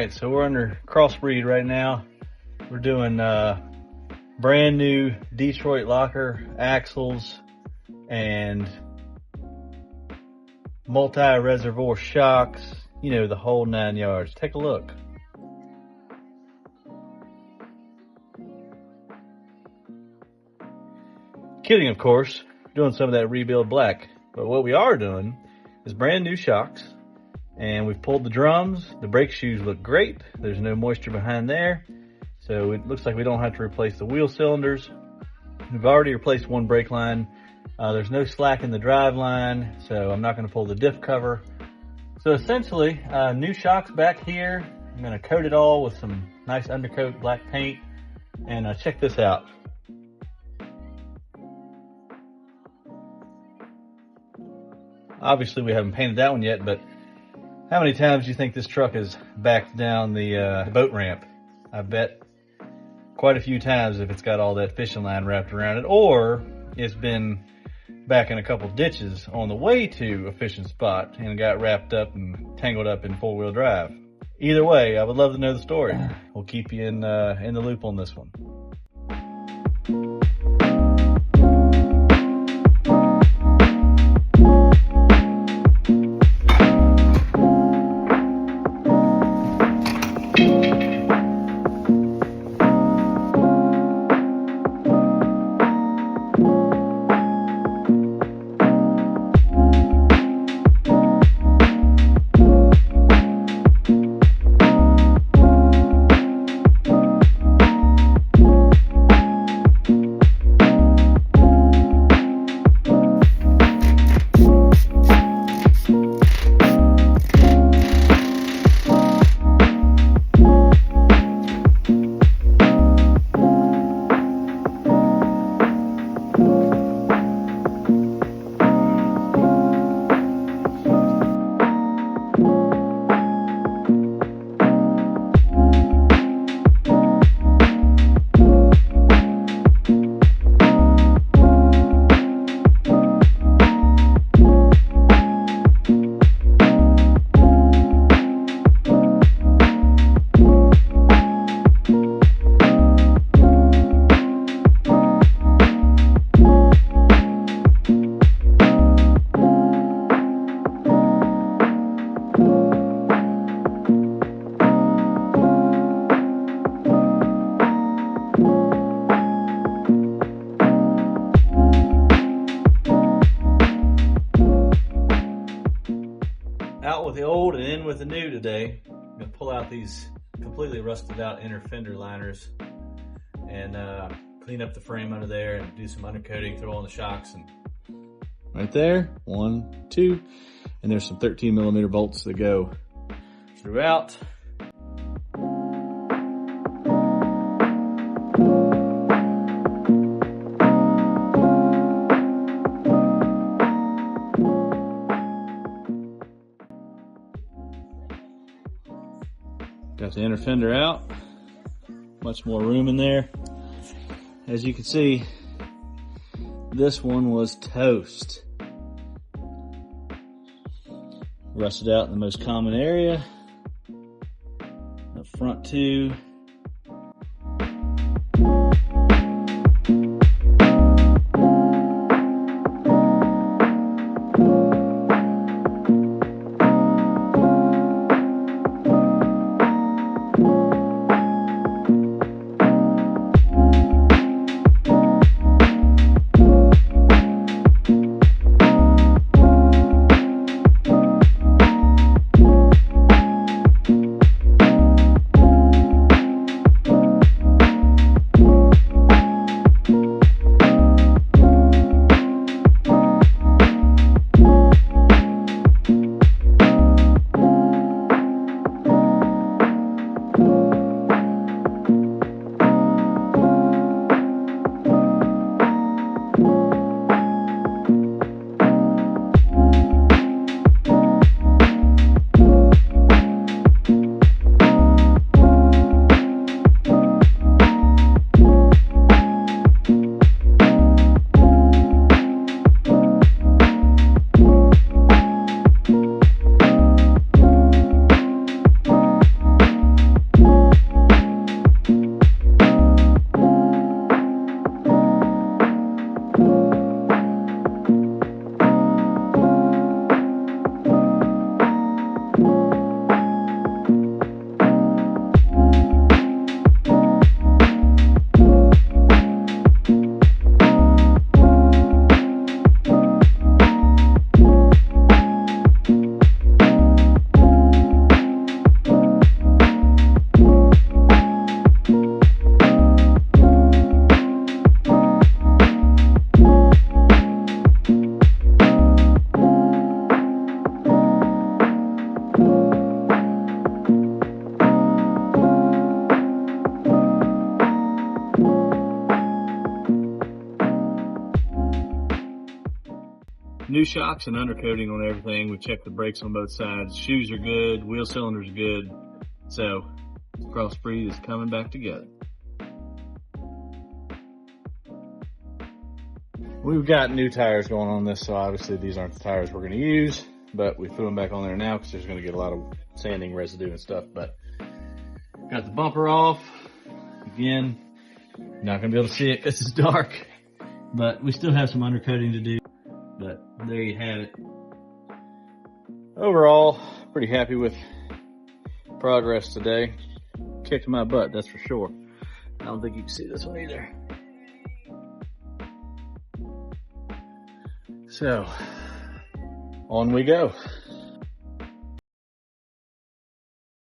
Alright, so we're under Crossbreed right now. We're doing brand new Detroit locker axles and multi-reservoir shocks, you know, the whole 9 yards. Take a look. Kidding, of course, doing some of that rebuild black. But what we are doing is brand new shocks, and we've pulled the drums. The brake shoes look great. There's no moisture behind there, so it looks like we don't have to replace the wheel cylinders. We've already replaced one brake line. There's no slack in the drive line, so I'm not going to pull the diff cover. So essentially, new shocks back here. I'm going to coat it all with some nice undercoat black paint, and check this out. Obviously, we haven't painted that one yet, but how many times do you think this truck has backed down the boat ramp? I bet quite a few times if it's got all that fishing line wrapped around it, or it's been back in a couple ditches on the way to a fishing spot and got wrapped up and tangled up in four-wheel drive. Either way, I would love to know the story. We'll keep you in the loop on this one. Out with the old and in with the new today. I'm going to pull out these completely rusted out inner fender liners and clean up the frame under there and do some undercoating, throw on the shocks. And right there, 1, 2, and there's some 13mm bolts that go throughout. Got the inner fender out, much more room in there. As you can see, this one was toast. Rusted out in the most common area, up front too. new shocks and undercoating on everything. We checked the brakes on both sides. Shoes are good, wheel cylinders are good. So Crossbreed is coming back together. We've got new tires going on this, so obviously these aren't the tires we're going to use, but we threw them back on there now because there's going to get a lot of sanding residue and stuff. But got the bumper off. Again, not going to be able to see it because it's dark, but we still have some undercoating to do. But there you have it. Overall, pretty happy with progress today. Kicked my butt, that's for sure. I don't think you can see this one either. So, on we go.